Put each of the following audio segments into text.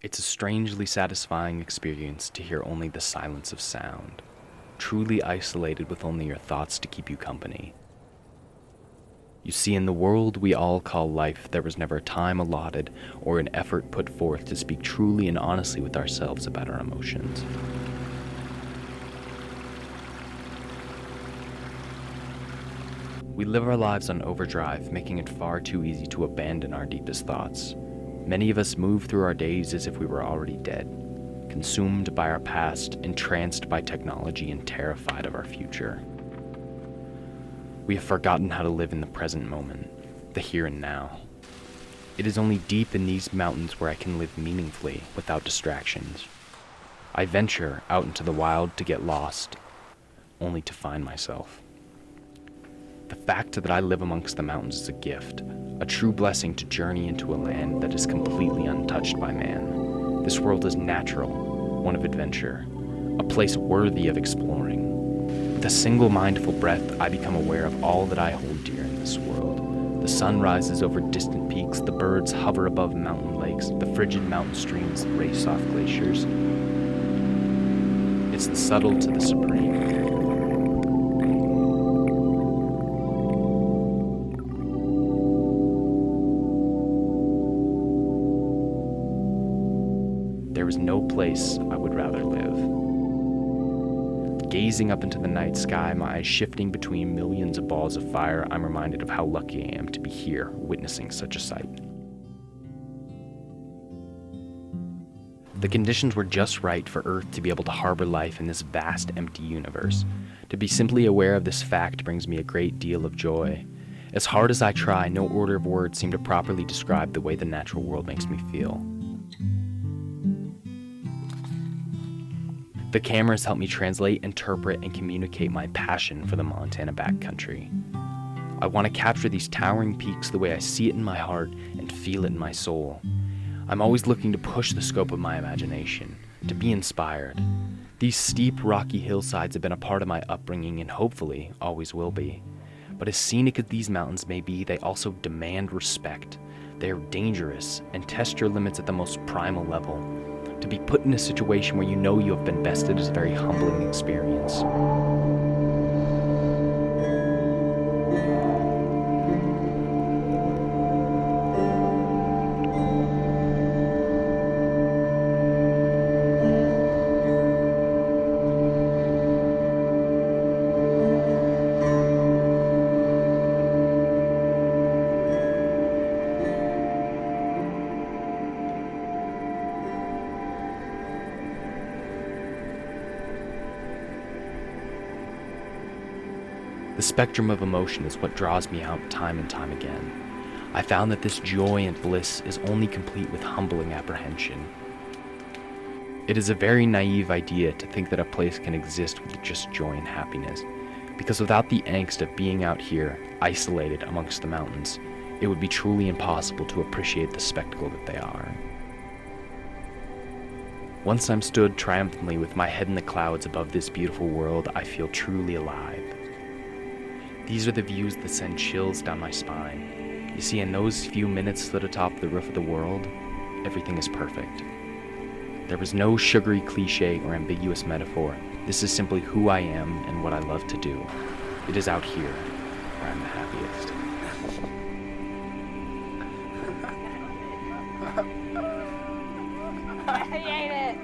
It's a strangely satisfying experience to hear only the silence of sound, truly isolated with only your thoughts to keep you company. You see, in the world we all call life, there was never a time allotted or an effort put forth to speak truly and honestly with ourselves about our emotions. We live our lives on overdrive, making it far too easy to abandon our deepest thoughts. Many of us move through our days as if we were already dead, consumed by our past, entranced by technology, and terrified of our future. We have forgotten how to live in the present moment, the here and now. It is only deep in these mountains where I can live meaningfully without distractions. I venture out into the wild to get lost, only to find myself. The fact that I live amongst the mountains is a gift, a true blessing to journey into a land that is completely untouched by man. This world is natural, one of adventure, a place worthy of exploring. With a single mindful breath, I become aware of all that I hold dear in this world. The sun rises over distant peaks, the birds hover above mountain lakes, the frigid mountain streams race off glaciers. It's the subtle to the supreme. There is no place I would rather live. Gazing up into the night sky, my eyes shifting between millions of balls of fire, I'm reminded of how lucky I am to be here, witnessing such a sight. The conditions were just right for Earth to be able to harbor life in this vast, empty universe. To be simply aware of this fact brings me a great deal of joy. As hard as I try, no order of words seem to properly describe the way the natural world makes me feel. The cameras help me translate, interpret, and communicate my passion for the Montana backcountry. I want to capture these towering peaks the way I see it in my heart and feel it in my soul. I'm always looking to push the scope of my imagination, to be inspired. These steep, rocky hillsides have been a part of my upbringing and hopefully always will be. But as scenic as these mountains may be, they also demand respect. They are dangerous and test your limits at the most primal level. To be put in a situation where you know you have been bested is a very humbling experience. The spectrum of emotion is what draws me out time and time again. I found that this joy and bliss is only complete with humbling apprehension. It is a very naive idea to think that a place can exist with just joy and happiness, because without the angst of being out here, isolated amongst the mountains, it would be truly impossible to appreciate the spectacle that they are. Once I'm stood triumphantly with my head in the clouds above this beautiful world, I feel truly alive. These are the views that send chills down my spine. You see, in those few minutes stood atop the roof of the world, everything is perfect. There was no sugary cliche or ambiguous metaphor. This is simply who I am and what I love to do. It is out here where I'm the happiest. I hate it.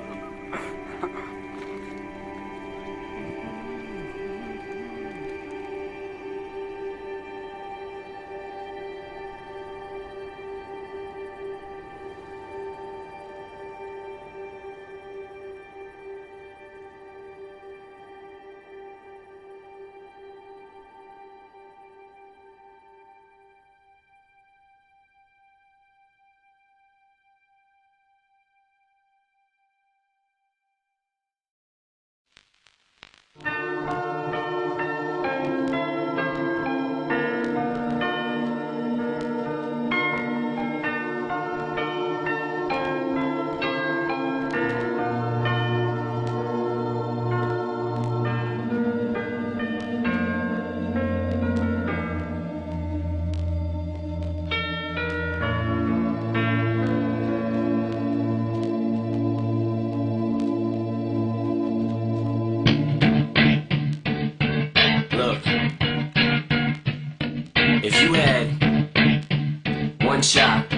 one shot,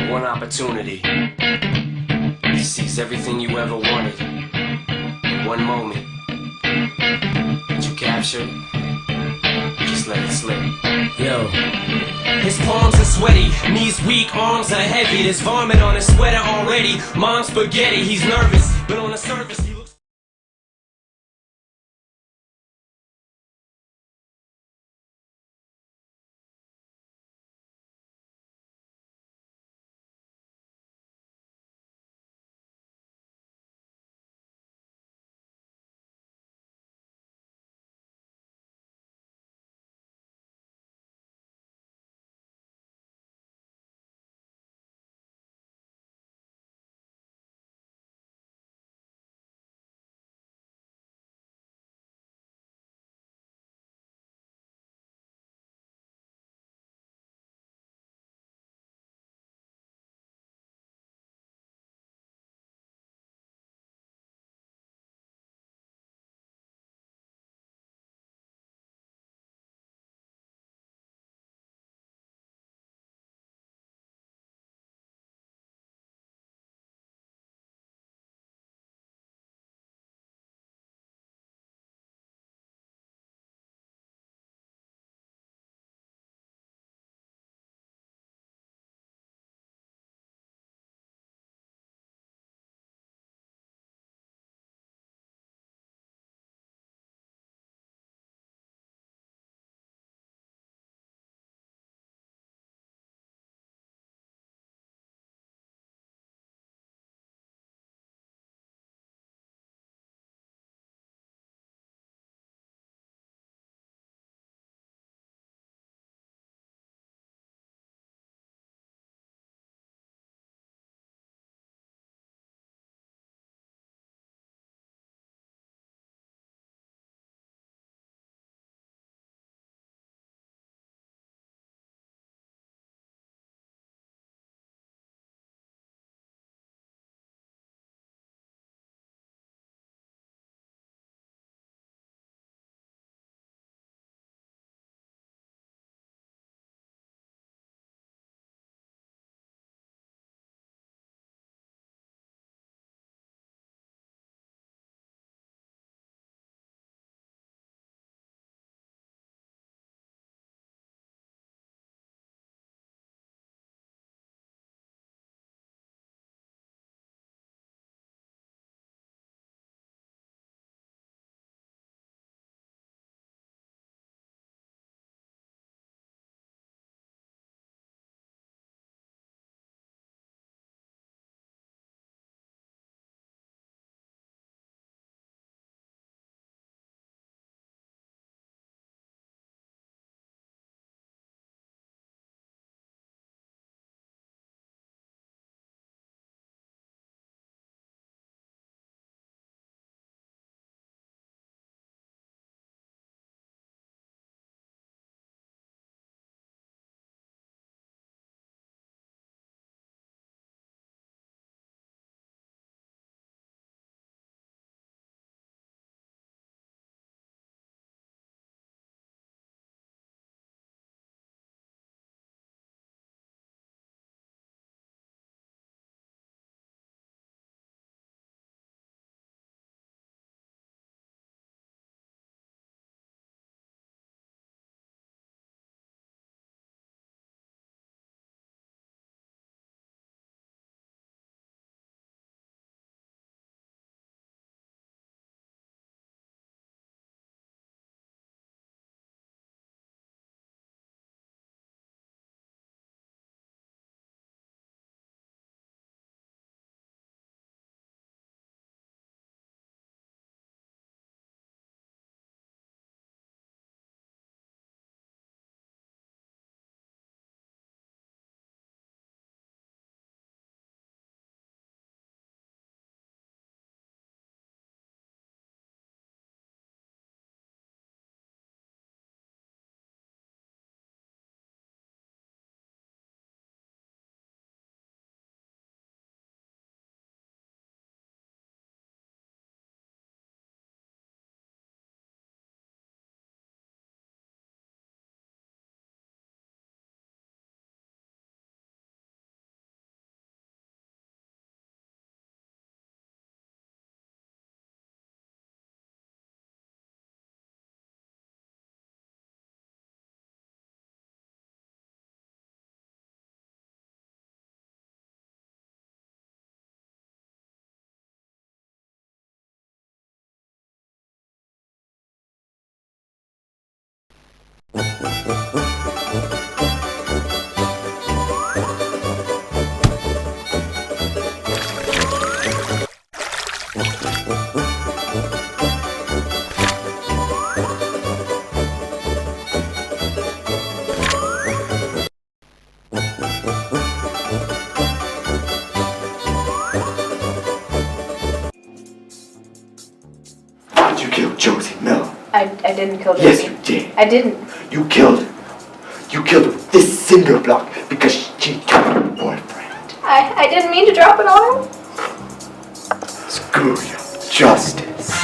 one opportunity to seize everything you ever wanted in one moment. Did you capture it? Just let it slip. Yo. His palms are sweaty, knees weak, arms are heavy. There's vomit on his sweater already. Mom's spaghetti, he's nervous, but on the surface he looks Did you kill Josie? No. I didn't kill Yes, Josie. you did. I didn't. You killed her. You killed her with this cinder block because she killed her boyfriend. I didn't mean to drop it on him. Screw you. Justice.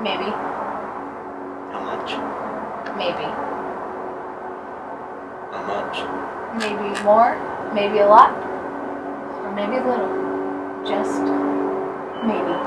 Maybe. How much? Maybe. How much? Maybe more, maybe a lot, or maybe a little. Just maybe.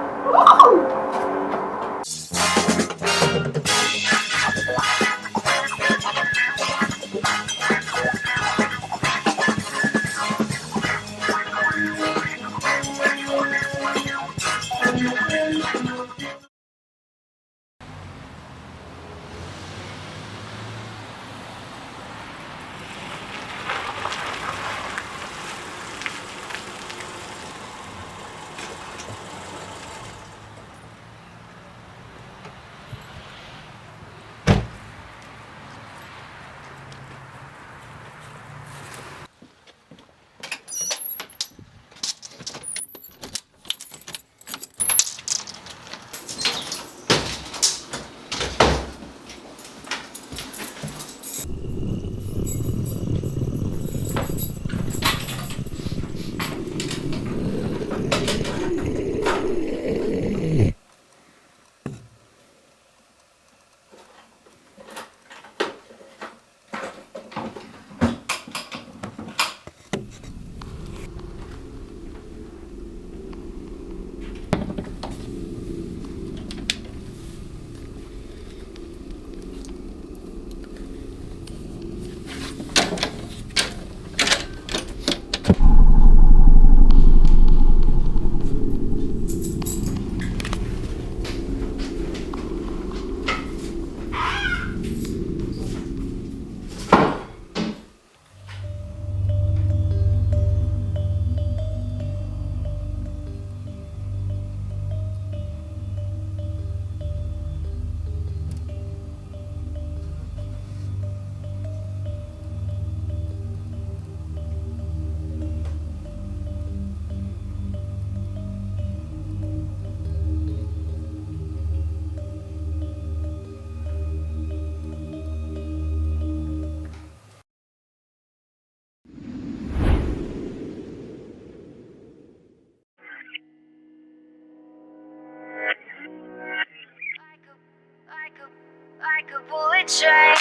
Like a bullet train,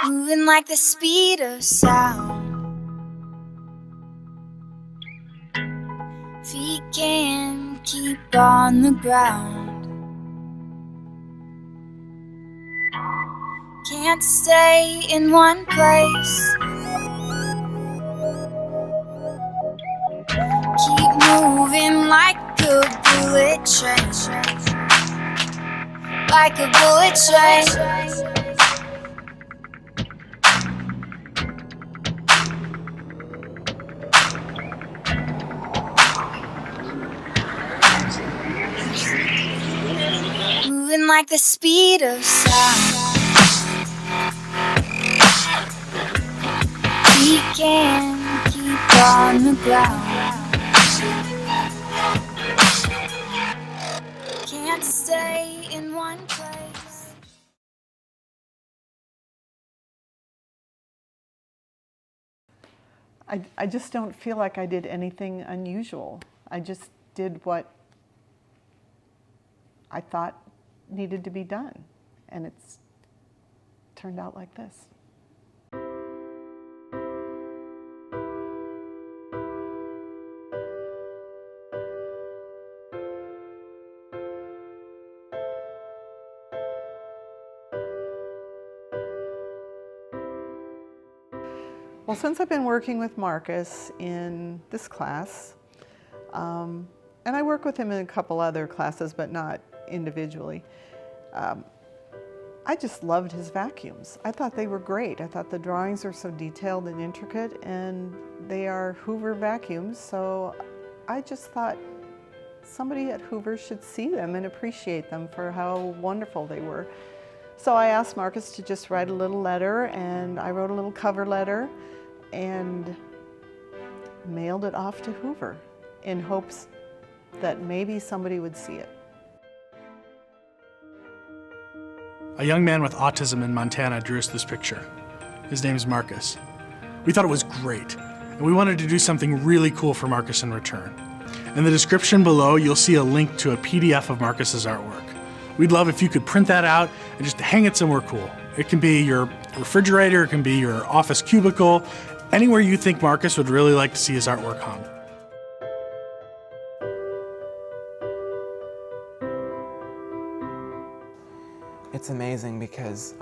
moving like the speed of sound. Feet can't keep on the ground. Can't stay in one place. Keep moving like a bullet train. Like a bullet train. Moving like the speed of sound. We can keep on the ground. Can't stay in one place. I just don't feel like I did anything unusual. I just did what I thought needed to be done, and it's turned out like this. Well, since I've been working with Marcus in this class, and I work with him in a couple other classes, but not individually, I just loved his vacuums. I thought they were great. I thought the drawings are so detailed and intricate, and they are Hoover vacuums, so I just thought somebody at Hoover should see them and appreciate them for how wonderful they were. So I asked Marcus to just write a little letter, and I wrote a little cover letter and mailed it off to Hoover in hopes that maybe somebody would see it. A young man with autism in Montana drew us this picture. His name's Marcus. We thought it was great, and we wanted to do something really cool for Marcus in return. In the description below, you'll see a link to a PDF of Marcus's artwork. We'd love if you could print that out and just hang it somewhere cool. It can be your refrigerator, it can be your office cubicle, anywhere you think Marcus would really like to see his artwork hung. It's amazing because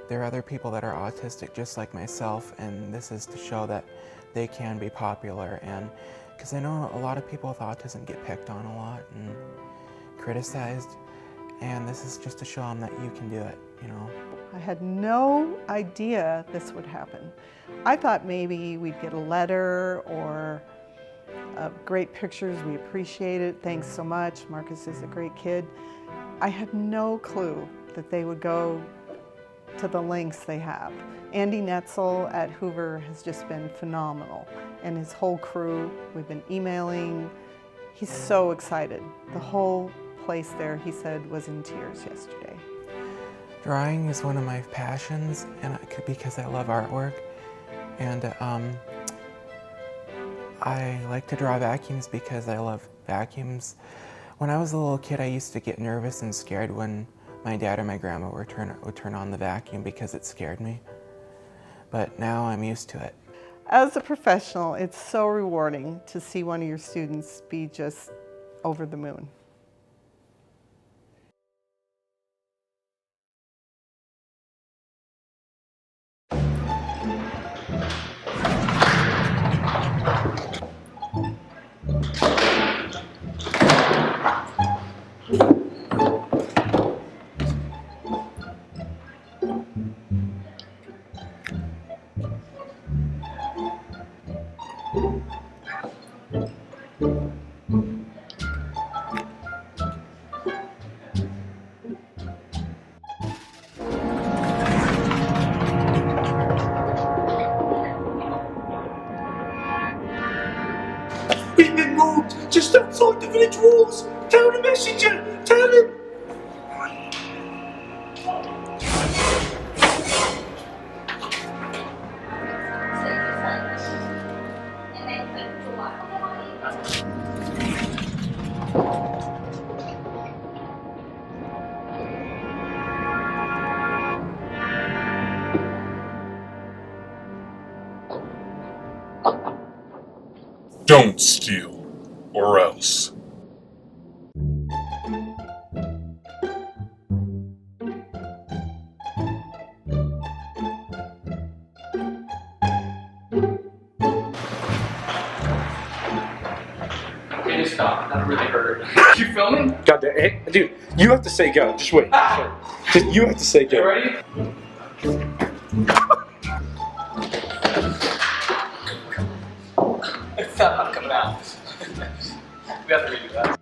there are other people that are autistic just like myself, and this is to show that they can be popular, and because I know a lot of people with autism get picked on a lot and criticized, and this is just to show them that you can do it, you know. I had no idea this would happen. I thought maybe we'd get a letter or great pictures, we appreciate it, thanks so much, Marcus is a great kid. I had no clue that they would go to the lengths they have. Andy Netzel at Hoover has just been phenomenal, and his whole crew, we've been emailing. He's so excited. The whole place there, he said, was in tears yesterday. Drawing is one of my passions, and because I love artwork, and I like to draw vacuums because I love vacuums. When I was a little kid, I used to get nervous and scared when my dad or my grandma would turn on the vacuum because it scared me. But now I'm used to it. As a professional, it's so rewarding to see one of your students be just over the moon. We've been moved just outside the village walls. Tell the messenger. Tell him. Don't steal. or else. Okay, stop. That really hurt. You filming? God damn, hey, dude, you have to say go. Just wait. Just, you have to say go. You ready? It's not coming out. We have to redo that.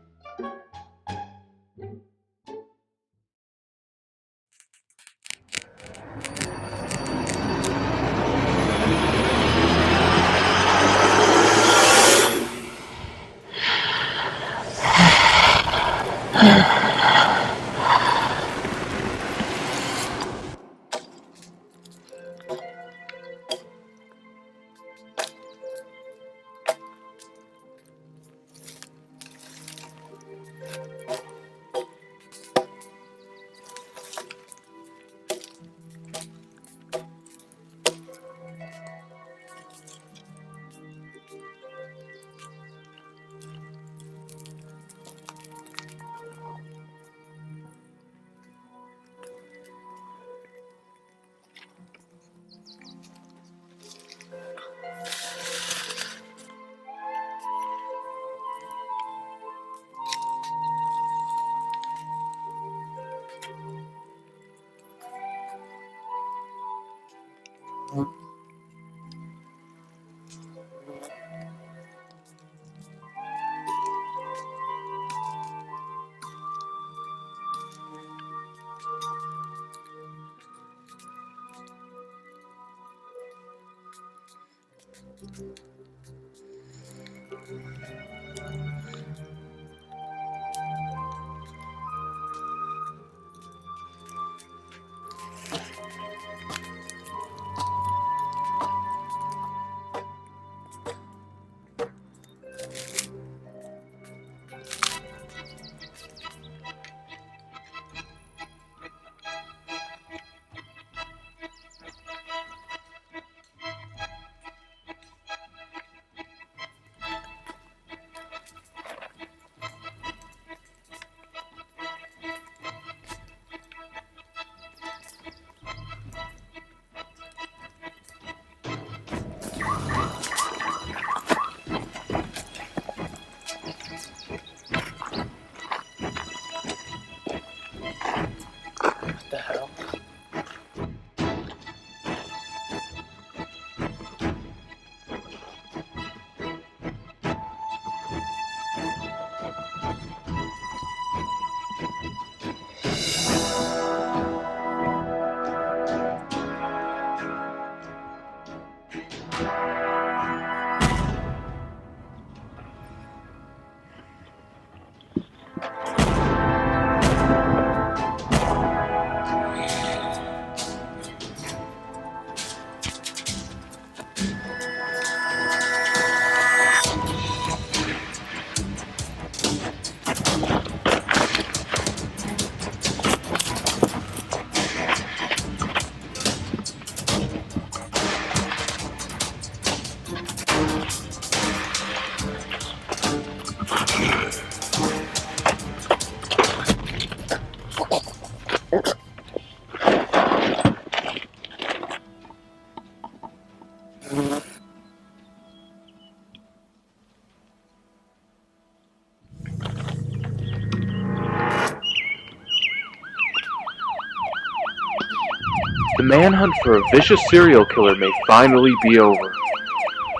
The manhunt for a vicious serial killer may finally be over.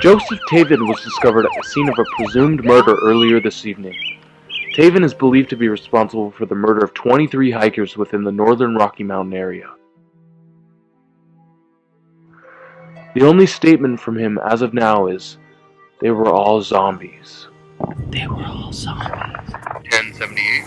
Joseph Taven was discovered at the scene of a presumed murder earlier this evening. Taven is believed to be responsible for the murder of 23 hikers within the northern Rocky Mountain area. The only statement from him as of now is, "They were all zombies." They were all zombies. 1078.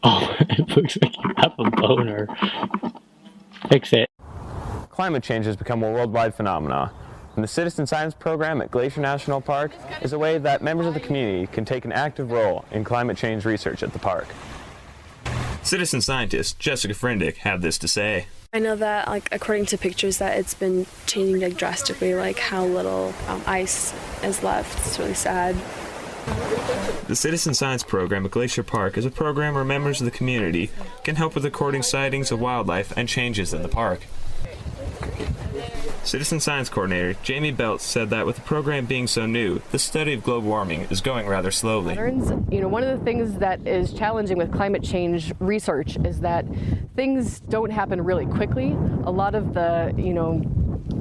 Oh, it looks like you have a boner. Fix it. Climate change has become a worldwide phenomenon. And the Citizen Science program at Glacier National Park is a way that members of the community can take an active role in climate change research at the park. Citizen scientist Jessica Frendick had this to say. I know that, according to pictures, that it's been changing drastically, how little ice is left. It's really sad. The Citizen Science program at Glacier Park is a program where members of the community can help with recording sightings of wildlife and changes in the park. Citizen Science Coordinator Jamie Belts said that with the program being so new, the study of global warming is going rather slowly. One of the things that is challenging with climate change research is that things don't happen really quickly. A lot of the,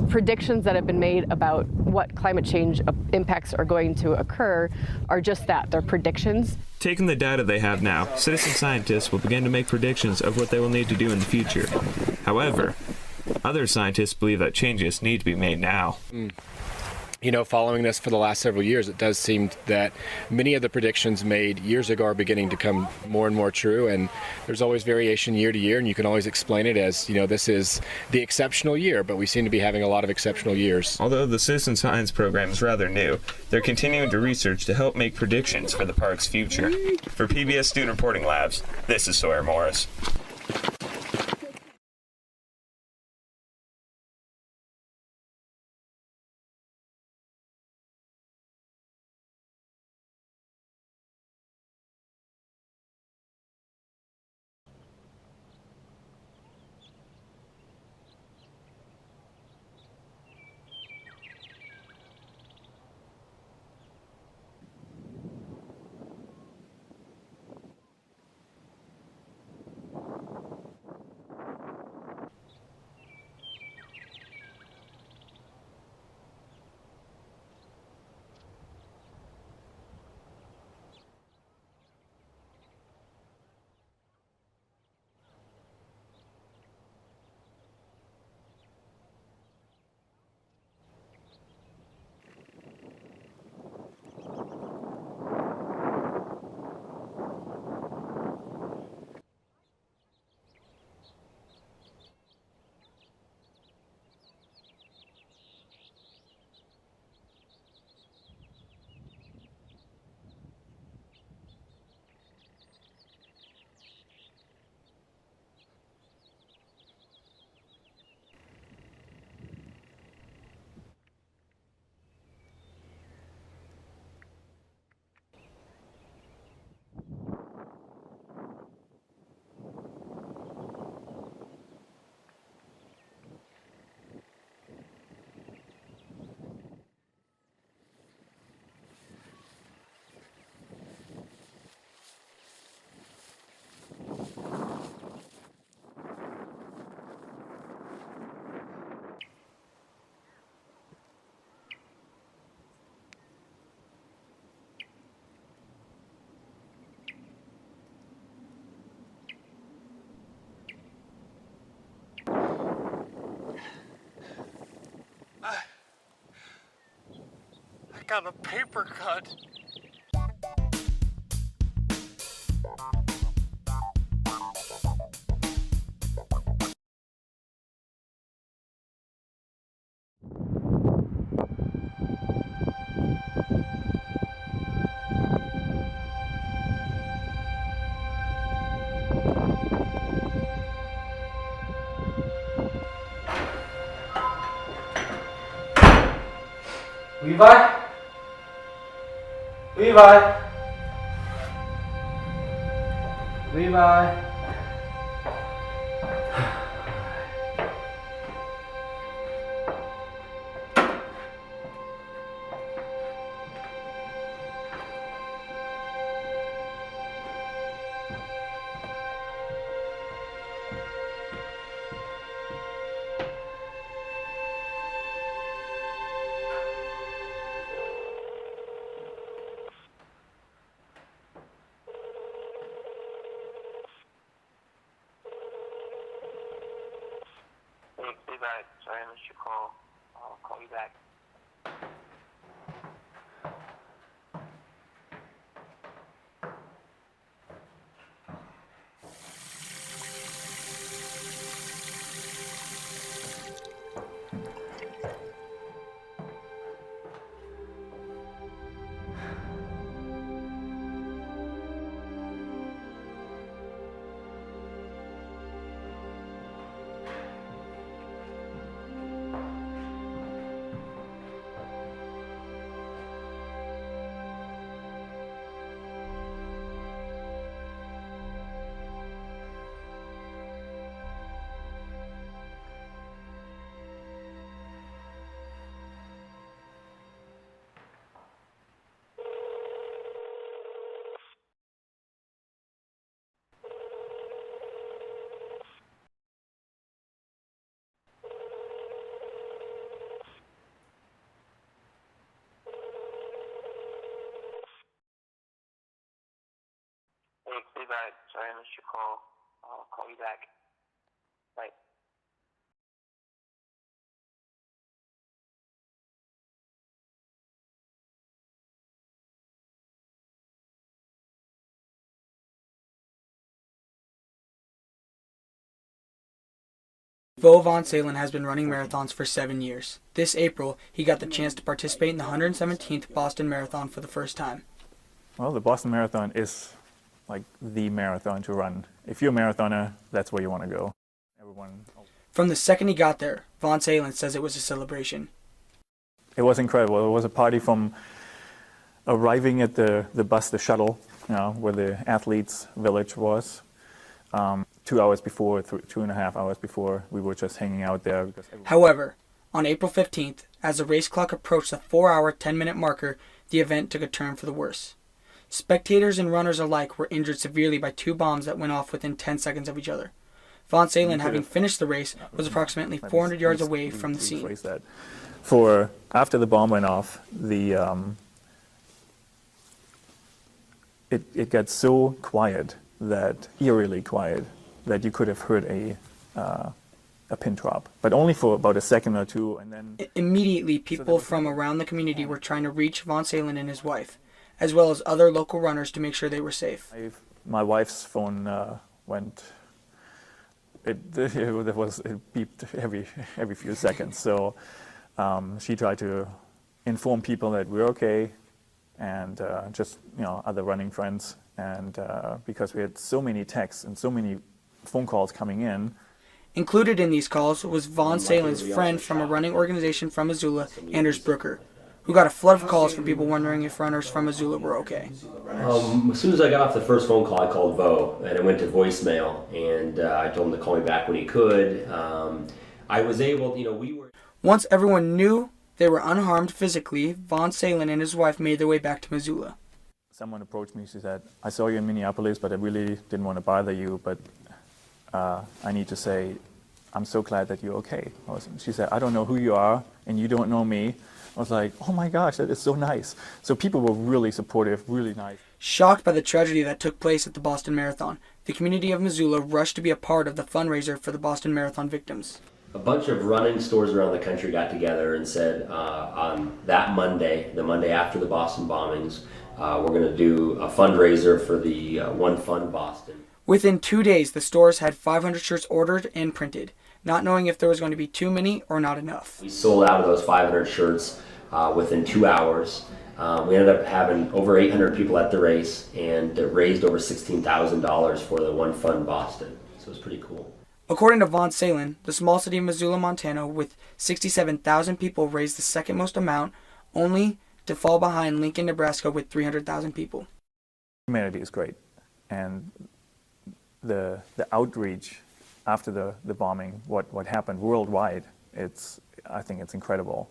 predictions that have been made about what climate change impacts are going to occur are just that, they're predictions. Taking the data they have now, citizen scientists will begin to make predictions of what they will need to do in the future. However, other scientists believe that changes need to be made now. Following this for the last several years, it does seem that many of the predictions made years ago are beginning to come more and more true, and there's always variation year to year, and you can always explain it as, this is the exceptional year, but we seem to be having a lot of exceptional years. Although the Citizen Science program is rather new, they're continuing to research to help make predictions for the park's future. For PBS Student Reporting Labs, this is Sawyer Morris. I got a paper cut. Levi? Levi? Levi? Levi, sorry I missed your call. I'll call you back. Alright, sorry I missed your call. I'll call you back. Bye. Vo Von Salen has been running marathons for 7 years. This April, he got the chance to participate in the 117th Boston Marathon for the first time. Well, the Boston Marathon is like the marathon to run. If you're a marathoner, that's where you want to go. Everyone. From the second he got there, Von Salen says it was a celebration. It was incredible. It was a party from arriving at the bus, the shuttle, where the athletes' village was. 2 hours before, 2.5 hours before, we were just hanging out there. However, on April 15th, as the race clock approached the 4-hour, 10-minute marker, the event took a turn for the worse. Spectators and runners alike were injured severely by 2 bombs that went off within 10 seconds of each other. Von Salen, having finished the race, was approximately 400 yards away from the scene. After the bomb went off, it got so quiet, eerily quiet, that you could have heard a pin drop, but only for about a second or two, and then... Immediately, people from around the community were trying to reach Von Salen and his wife, as well as other local runners to make sure they were safe. My wife's phone went... It beeped every few seconds, so she tried to inform people that we're okay, and just other running friends, and because we had so many texts and so many phone calls coming in. Included in these calls was Von Salen's friend from a running organization from Missoula, Anders Brooker, who got a flood of calls from people wondering if runners from Missoula were okay. As soon as I got off the first phone call, I called Vo, and it went to voicemail, and I told him to call me back when he could. I was able, we were... Once everyone knew they were unharmed physically, Von Salen and his wife made their way back to Missoula. Someone approached me, she said, I saw you in Minneapolis, but I really didn't want to bother you, but I need to say, I'm so glad that you're okay. She said, I don't know who you are, and you don't know me. I was like, oh my gosh, that is so nice. So people were really supportive, really nice. Shocked by the tragedy that took place at the Boston Marathon, the community of Missoula rushed to be a part of the fundraiser for the Boston Marathon victims. A bunch of running stores around the country got together and said on that Monday, the Monday after the Boston bombings, we're going to do a fundraiser for the One Fund Boston. Within 2 days, the stores had 500 shirts ordered and printed, not knowing if there was going to be too many or not enough. We sold out of those 500 shirts within 2 hours. We ended up having over 800 people at the race, and it raised over $16,000 for the One Fund Boston. So it was pretty cool. According to Von Salen, the small city of Missoula, Montana, with 67,000 people, raised the second most amount, only to fall behind Lincoln, Nebraska, with 300,000 people. Humanity is great, and the outreach after the bombing, what happened worldwide, I think it's incredible.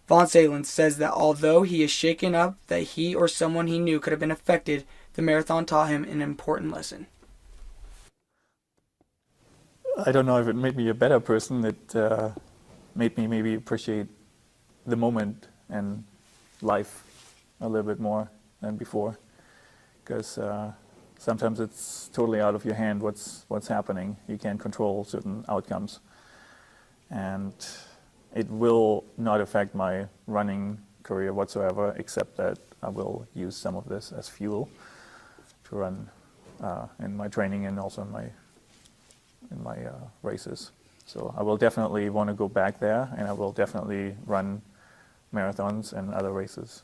Von Salen says that although he is shaken up that he or someone he knew could have been affected, the marathon taught him an important lesson. I don't know if it made me a better person. It made me maybe appreciate the moment and life a little bit more than before, because sometimes it's totally out of your hand what's happening. You can't control certain outcomes, and it will not affect my running career whatsoever, except that I will use some of this as fuel to run in my training and also in my races. So I will definitely want to go back there, and I will definitely run marathons and other races.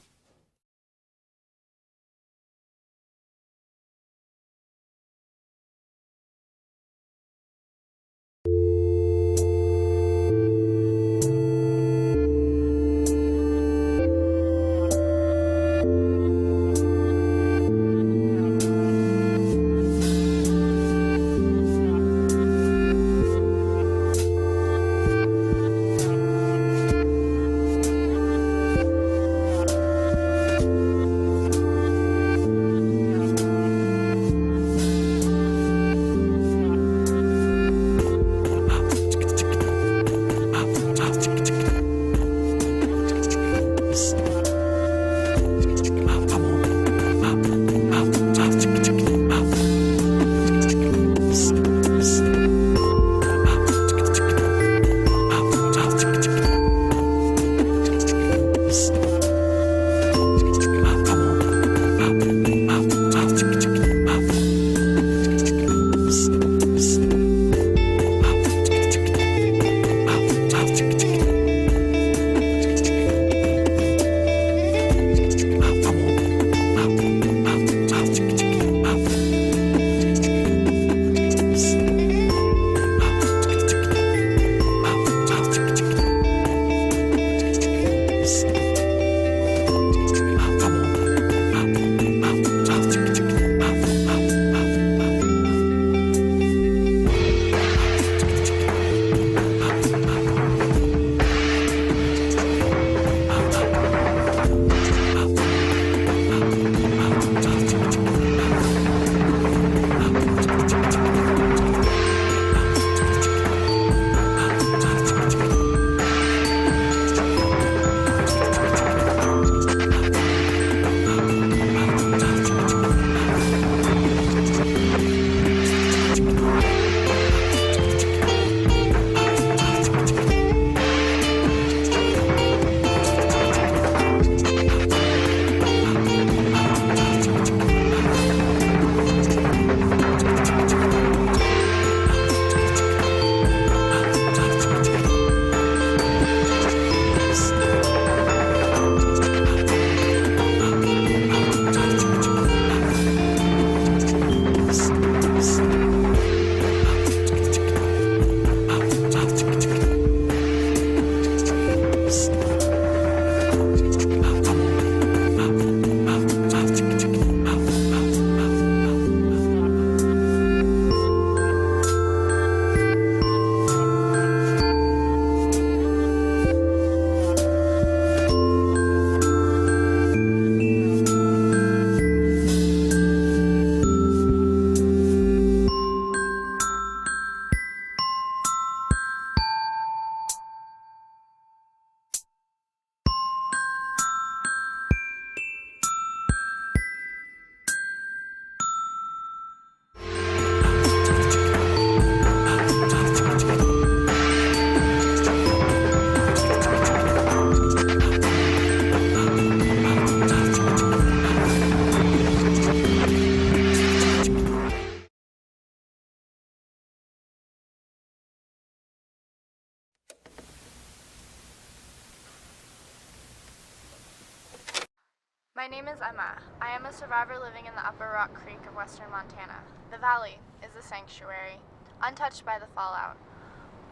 My name is Emma. I am a survivor living in the Upper Rock Creek of western Montana. The valley is a sanctuary, untouched by the fallout.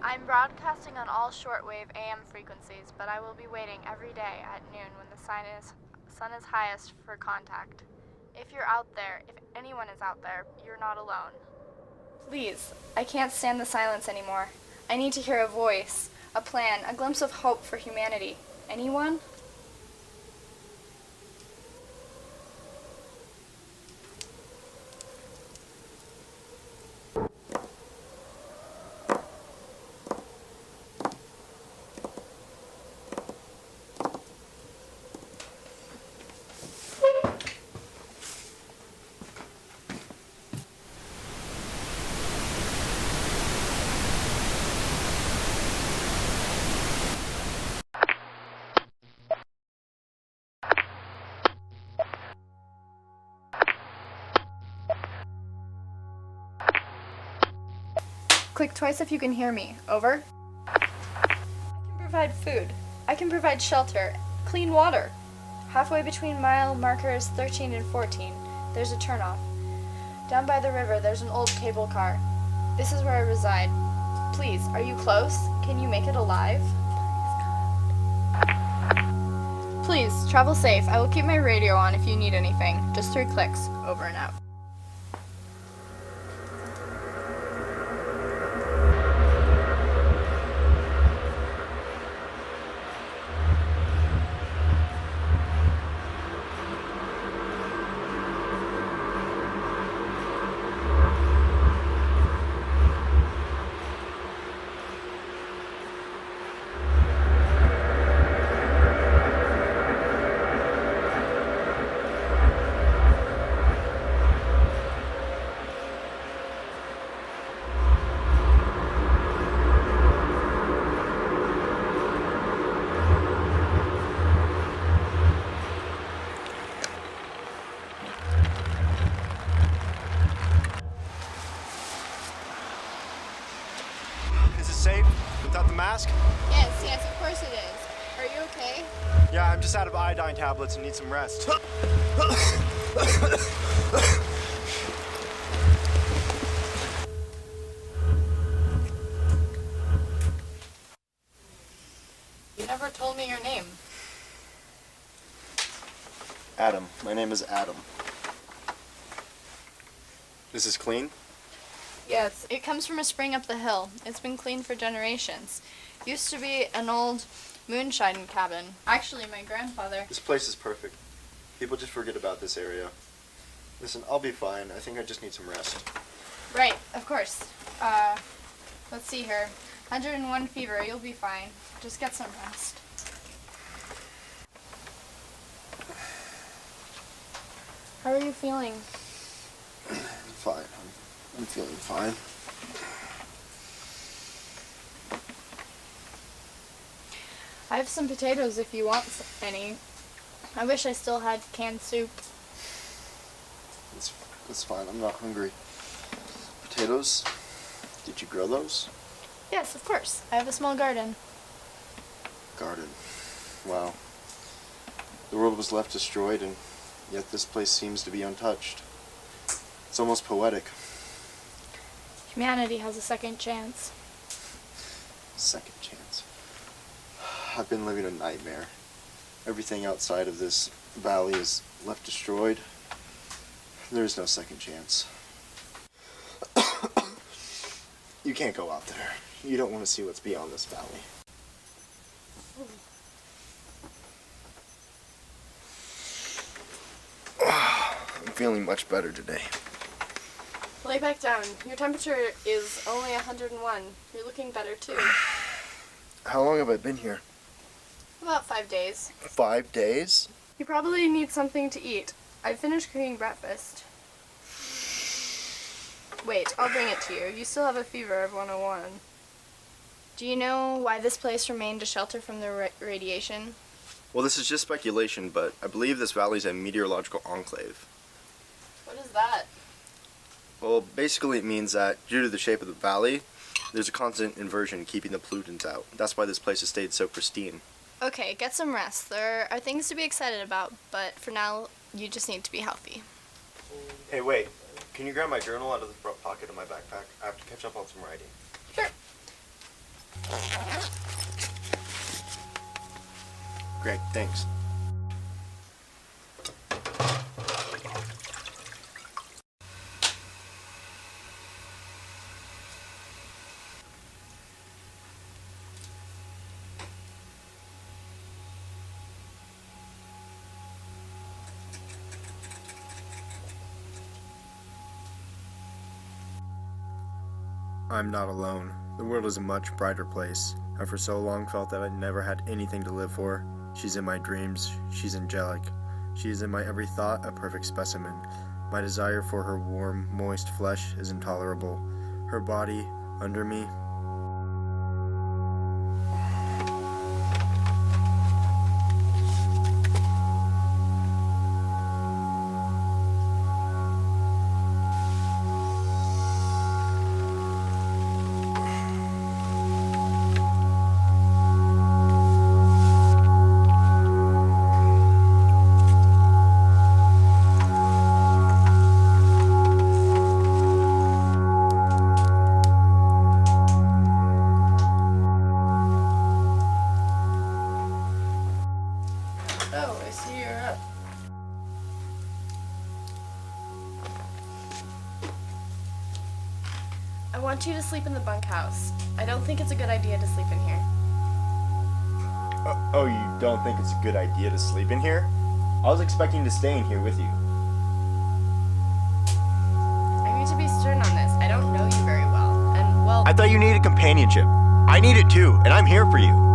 I'm broadcasting on all shortwave AM frequencies, but I will be waiting every day at noon when the sun is highest for contact. If you're out there, if anyone is out there, you're not alone. Please, I can't stand the silence anymore. I need to hear a voice, a plan, a glimpse of hope for humanity. Anyone? Click twice if you can hear me. Over. I can provide food. I can provide shelter. Clean water. Halfway between mile markers 13 and 14, there's a turnoff. Down by the river, there's an old cable car. This is where I reside. Please, are you close? Can you make it alive? Please, travel safe. I will keep my radio on if you need anything. Just 3 clicks. Over and out. Safe without the mask? Yes, of course it is. Are you okay? Yeah, I'm just out of iodine tablets and need some rest. You never told me your name. Adam. My name is Adam. This is clean? Yes, it comes from a spring up the hill. It's been cleaned for generations. Used to be an old moonshine cabin. Actually, my grandfather... This place is perfect. People just forget about this area. Listen, I'll be fine. I think I just need some rest. Right, of course. Let's see here. 101 fever, you'll be fine. Just get some rest. How are you feeling? Fine. I'm feeling fine. I have some potatoes if you want any. I wish I still had canned soup. That's fine. I'm not hungry. Potatoes? Did you grow those? Yes, of course. I have a small garden. Garden. Wow. The world was left destroyed, and yet this place seems to be untouched. It's almost poetic. Humanity has a second chance. Second chance. I've been living a nightmare. Everything outside of this valley is left destroyed. There is no second chance. You can't go out there. You don't want to see what's beyond this valley. I'm feeling much better today. Lay back down. Your temperature is only 101. You're looking better too. How long have I been here? About 5 days. 5 days? You probably need something to eat. I finished cooking breakfast. Wait, I'll bring it to you. You still have a fever of 101. Do you know why this place remained a shelter from the radiation? Well, this is just speculation, but I believe this valley is a meteorological enclave. What is that? Well, basically it means that due to the shape of the valley, there's a constant inversion keeping the pollutants out. That's why this place has stayed so pristine. Okay, get some rest. There are things to be excited about, but for now, you just need to be healthy. Hey, wait. Can you grab my journal out of the front pocket of my backpack? I have to catch up on some writing. Sure. Great, thanks. I'm not alone. The world is a much brighter place. I for so long felt that I never had anything to live for. She's in my dreams. She's angelic. She is in my every thought, a perfect specimen. My desire for her warm, moist flesh is intolerable. Her body, under me, Oh, I see you're up. I want you to sleep in the bunkhouse. I don't think it's a good idea to sleep in here. Oh, you don't think it's a good idea to sleep in here? I was expecting to stay in here with you. I need to be stern on this. I don't know you very well. And, well, I thought you needed companionship. I need it too, and I'm here for you.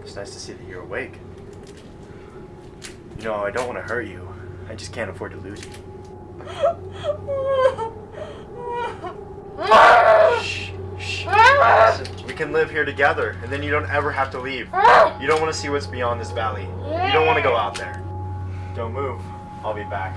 It's nice to see that you're awake. You know, I don't want to hurt you. I just can't afford to lose you. Shh, shh. Listen, we can live here together, and then you don't ever have to leave. You don't want to see what's beyond this valley. You don't want to go out there. Don't move. I'll be back.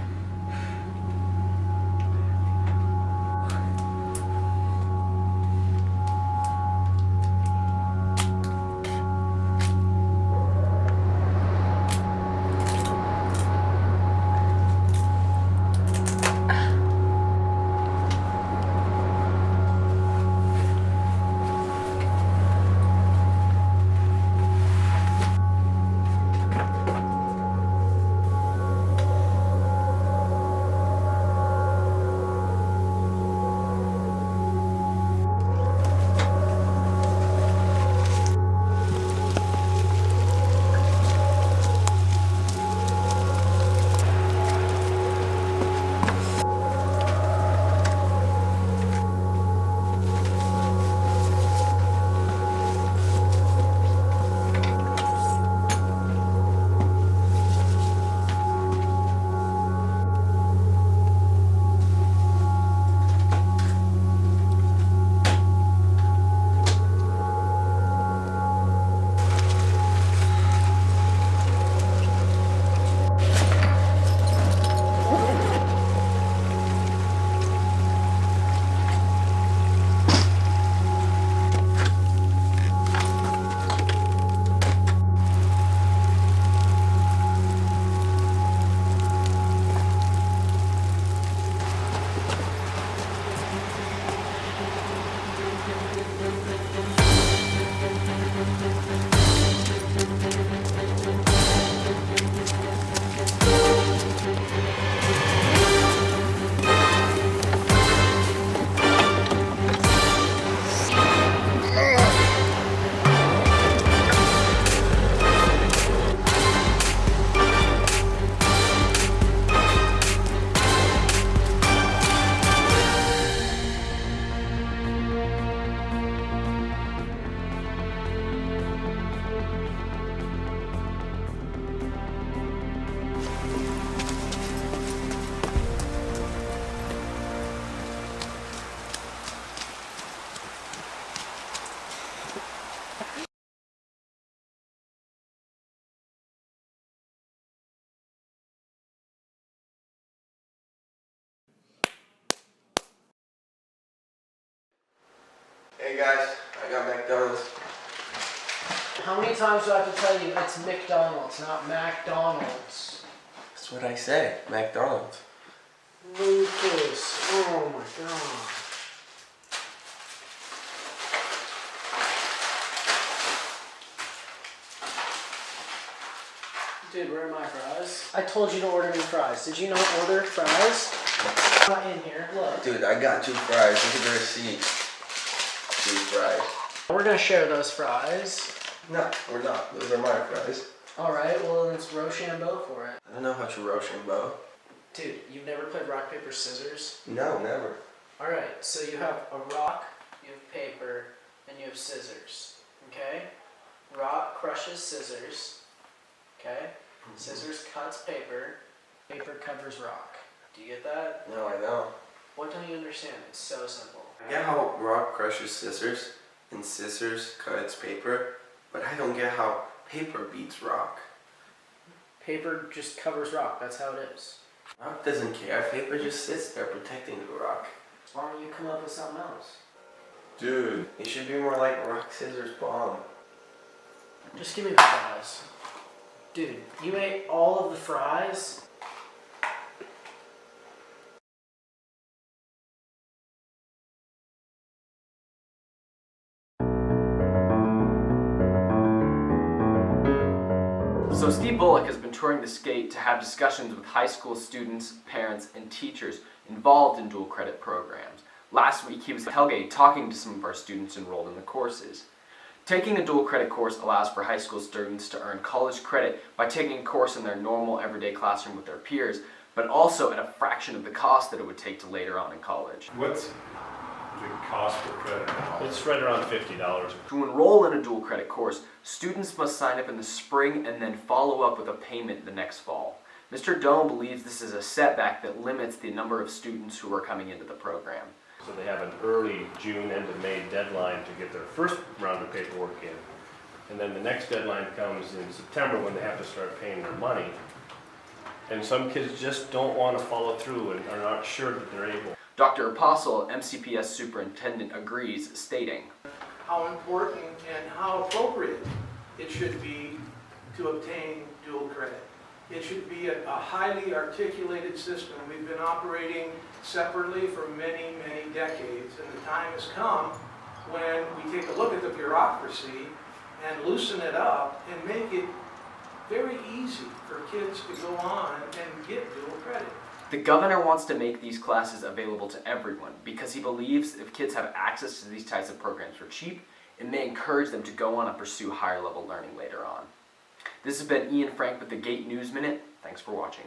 Hey guys, I got McDonald's. How many times do I have to tell you it's McDonald's, not McDonald's? That's what I say, McDonald's. Lucas, oh my god. Dude, where are my fries? I told you to order me fries. Did you not order fries? Not in here, look. Dude, I got 2 fries. Look at the receipt. 2 fries. We're gonna share those fries. No, we're not. Those are my fries. Alright, well then it's Rochambeau for it. I don't know how to Rochambeau. Dude, you've never played rock, paper, scissors? No, never. Alright, so you have a rock, you have paper, and you have scissors. Okay? Rock crushes scissors. Okay? Scissors cuts paper. Paper covers rock. Do you get that? No, I don't. What don't you understand? It's so simple. I get how rock crushes scissors, and scissors cuts paper, but I don't get how paper beats rock. Paper just covers rock. That's how it is. Rock doesn't care. Paper just sits there protecting the rock. Why don't you come up with something else? Dude, it should be more like rock, scissors, bomb. Just give me the fries. Dude, you ate all of the fries? So Steve Bullock has been touring the skate to have discussions with high school students, parents, and teachers involved in dual credit programs. Last week he was at Hellgate talking to some of our students enrolled in the courses. Taking a dual credit course allows for high school students to earn college credit by taking a course in their normal everyday classroom with their peers, but also at a fraction of the cost that it would take to later on in college. What's the cost per credit now? It's right around $50. To enroll in a dual credit course, students must sign up in the spring and then follow up with a payment the next fall. Mr. Dohm believes this is a setback that limits the number of students who are coming into the program. So they have an early June, end of May deadline to get their first round of paperwork in. And then the next deadline comes in September when they have to start paying their money. And some kids just don't want to follow through and are not sure that they're able. Dr. Apostle, MCPS superintendent, agrees, stating, how important and how appropriate it should be to obtain dual credit. It should be a highly articulated system. We've been operating separately for many, many decades, and the time has come when we take a look at the bureaucracy and loosen it up and make it very easy for kids to go on and get dual credit. the governor wants to make these classes available to everyone because he believes if kids have access to these types of programs for cheap, it may encourage them to go on and pursue higher level learning later on. This has been Ian Frank with the Gate News Minute. Thanks for watching.